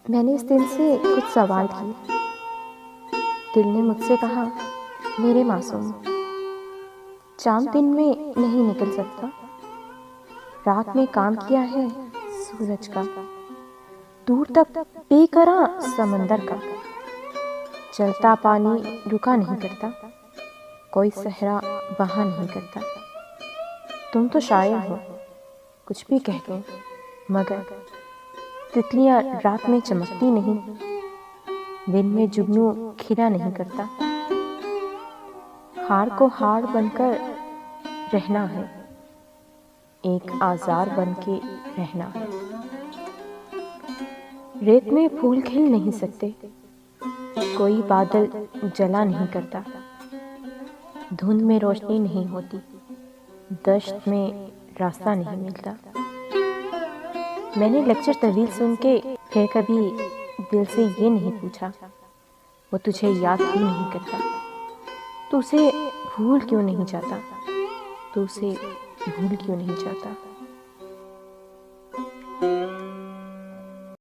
मैंने इस दिन से कुछ सवाल किए। दिल ने मुझसे कहा, मेरे मासूम, चांद दिन में नहीं निकल सकता। रात में काम किया है सूरज का, दूर तक बेकरार समंदर का। चलता पानी रुका नहीं करता, कोई सहरा बहा नहीं करता। तुम तो शायर हो, कुछ भी कह दो, मगर तितलियां रात में चमकती नहीं, दिन में जुगनू खिला नहीं करता। हार को हार बनकर रहना है, एक आजार बन के रहना है। रेत में फूल खिल नहीं सकते, कोई बादल जला नहीं करता। धुंध में रोशनी नहीं होती, दश्त में रास्ता नहीं मिलता। मैंने लेक्चर तवील सुन के फिर कभी दिल से ये नहीं पूछा, वो तुझे याद क्यों नहीं करता? तू उसे भूल क्यों नहीं जाता? तू उसे भूल क्यों नहीं जाता?